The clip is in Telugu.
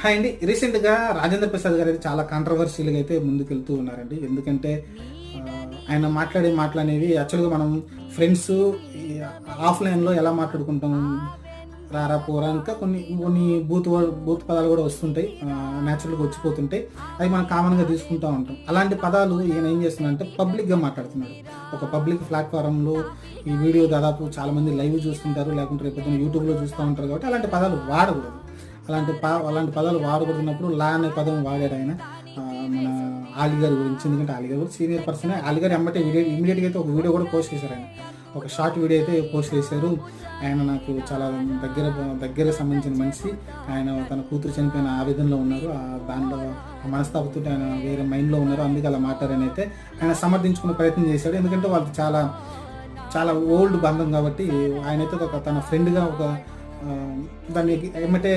హాయ్ అండి. రీసెంట్‌గా రాజేంద్ర ప్రసాద్ గారు అయితే చాలా కాంట్రోవర్షియల్‌గా అయితే ముందుకెళ్తూ ఉన్నారండి. ఎందుకంటే ఆయన మాట్లాడే మాటలనేవి యాక్చువల్‌గా మనం ఫ్రెండ్స్ ఈ ఆఫ్‌లైన్‌లో ఎలా మాట్లాడుకుంటాం, రారా పోరా ఇంకా కొన్ని కొన్ని బూత్ పదాలు కూడా వస్తుంటాయి. నేచురల్‌గా వచ్చిపోతుంటాయి. అవి మనం కామన్‌గా తీసుకుంటా ఉంటాం. అలాంటి పదాలు ఈయన ఏం చేస్తున్నాడంటే పబ్లిక్‌గా మాట్లాడుతున్నాడు. ఒక పబ్లిక్ ప్లాట్‌ఫార్మ్‌లో ఈ వీడియో దాదాపు చాలామంది లైవ్ చూస్తుంటారు. లేకుంటే రేపొద్దున యూట్యూబ్‌లో చూస్తా ఉంటారు కాబట్టి అలాంటి పదాలు వాడకూడదు. అలాంటి పదాలు వాడకూడదున్నప్పుడు లా అనే పదం వాడాడు ఆయన. మన ఆలి గారి గురించి. ఎందుకంటే ఆలి గారు కూడా సీనియర్ పర్సనే. ఆలి గారు ఎమ్మటే ఇమ్మీడియట్‌గా అయితే ఒక వీడియో కూడా పోస్ట్ చేశారు ఆయన. ఒక షార్ట్ వీడియో అయితే పోస్ట్ చేశారు. ఆయన నాకు చాలా దగ్గర సంబంధించిన మనిషి. ఆయన తన కూతురు చనిపోయిన ఆవేదనలో ఉన్నారు. దానిలో మనస్తాపంతో ఆయన వేరే మైండ్‌లో ఉన్నారు. అందుకే అలా మాట్లాడారని అయితే ఆయన సమర్థించుకునే ప్రయత్నం చేశాడు. ఎందుకంటే వాళ్ళు చాలా చాలా ఓల్డ్ బంధం కాబట్టి ఆయనైతే తన ఫ్రెండ్‌గా దాన్ని ఎమ్మటే